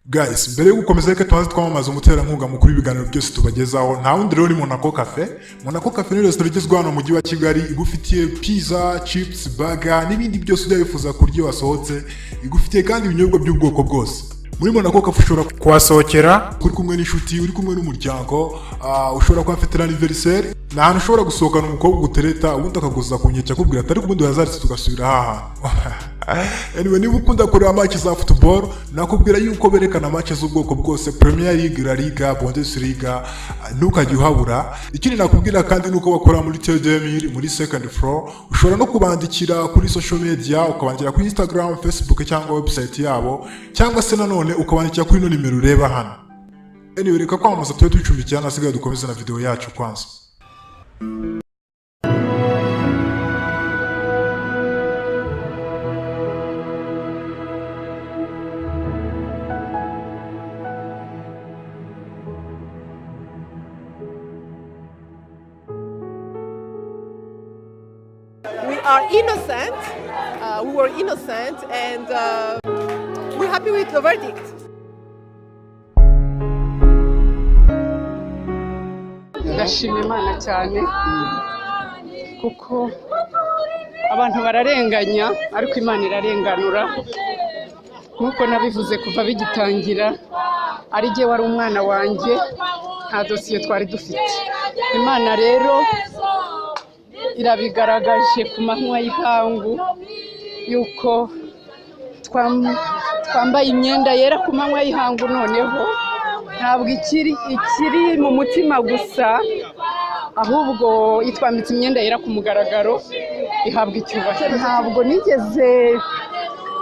Guys, mbere yo gukomeza reka tubanze twamamaza umuterankunga mukuru ibiganiro byose tubagezaho. Nta wundi rero ni Monaco Cafe. Monaco Cafe ni restaurant igezweho hano mu mujyi wa Kigali, igufitiye pizza, chips, burger n'ibindi byose ujya wifuza kurya wasohotse. Igufitiye kandi ibinyobwa by'ubwoko bwose. Muri Monaco Cafe ushobora kuhasohokera uri kumwe n'inshuti, uri kumwe n'umuryango, ushobora kuhafatira anniversaire. Nta hantu ushobora gusohokana umukobwa ugutereta ubundi akaguza ku nkeke akubwira atari kubundi hazaritse tugasubira haha. Anyway, niba ukunda kureba match za football, nakubwira yuko berekana match z'ubwoko bwose, Premier League, La Liga, Bundesliga, ntukajye uhabura. Ikindi nakubwira kandi nuko bakora muri T2000 muri second floor. Ushobora no kubandikira kuri social media, ukabandikira kuri Instagram, Facebook cyangwa website yabo, cyangwa se nanone ukabandikira kuri ino nimero ureba hano. Anyway, reka kwamamaza tuwe tucumbikiye nasigaye dukomeza na video yacu kwanza. We are innocent. We were innocent, and we're happy with the verdict. Ndashima Imana cyane kuko abantu bararenganya ariko Imana irarenganura. Nkuko nabivuze kuva bigitangira, ari je wari umwana wanjye, nta dosiye twari dufite. Imana rero irabigaragaje ku manywa y'ihangu yuko twambaye imyenda yera ku manywa y'ihangu, noneho ntabwo ikiri mu mutima gusa, ahubwo itwambitse imyenda yera ku mugaragaro, ihabwa icyubahiro. Ntabwo nigeze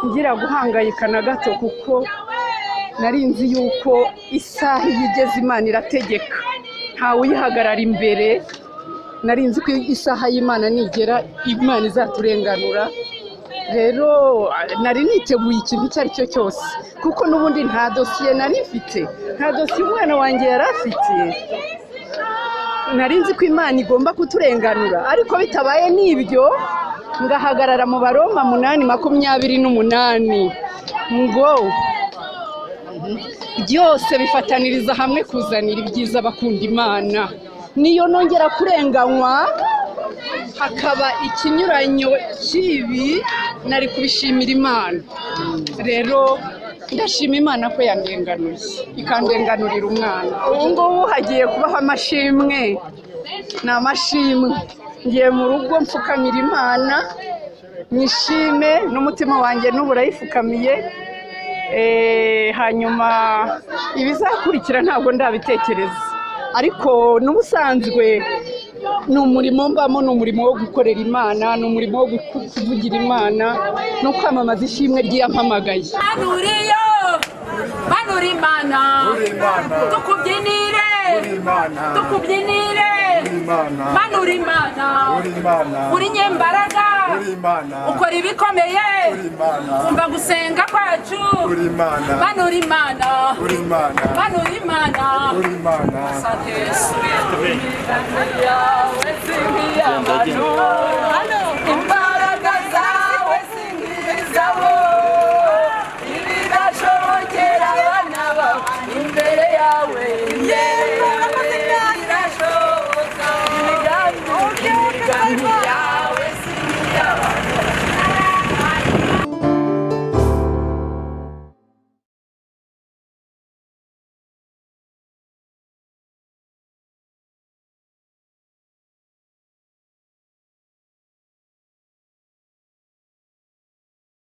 ngira guhangayika na gato kuko nari nzi yuko isaha igeze Imana irategeka, ntawe uyihagarara imbere. Nari nzi ko isaha y'Imana nigera Imana izaturenganura. Rero nari niteguye ikintu icyo ari cyo cyose kuko n'ubundi nta dosiye nari mfite, nta dosiye umwana wanjye yari afite. Nari nzi ko Imana igomba kuturenganura, ariko bitabaye n'ibyo ngahagarara mu Baroma 8:28 ngo byose bifataniriza hamwe kuzanira ibyiza bakunda Imana. Niyo nongera kurenganywa hakaba ikinyuranyo kibi, nari kubishimira Imana. Rero ndashima Imana ko yandenganuye ikandenganurira umwana. Ubu ngubu hagiye kubaho amashimwe, ni amashimwe. Ngiye mu rugo mfukamira Imana, nishime n'umutima wanjye n'uburayifukamiye. Hanyuma ibizakurikira ntabwo ndabitekereza, ariko n'ubusanzwe ni umurimo mbamo, ni umurimo wo gukorera Imana, ni umurimo wo kuvugira Imana no kwamamaza ishimwe ry'iyampamagaye. Manura Imana, tukubyinire, manura Imana, uri nyembaraga, ukora ibikomeye, umva gusenga kwacu, manura Imana, manura Imana, asante Yesu, yawe singiye abantu, imbaraga zawe singiye zawe.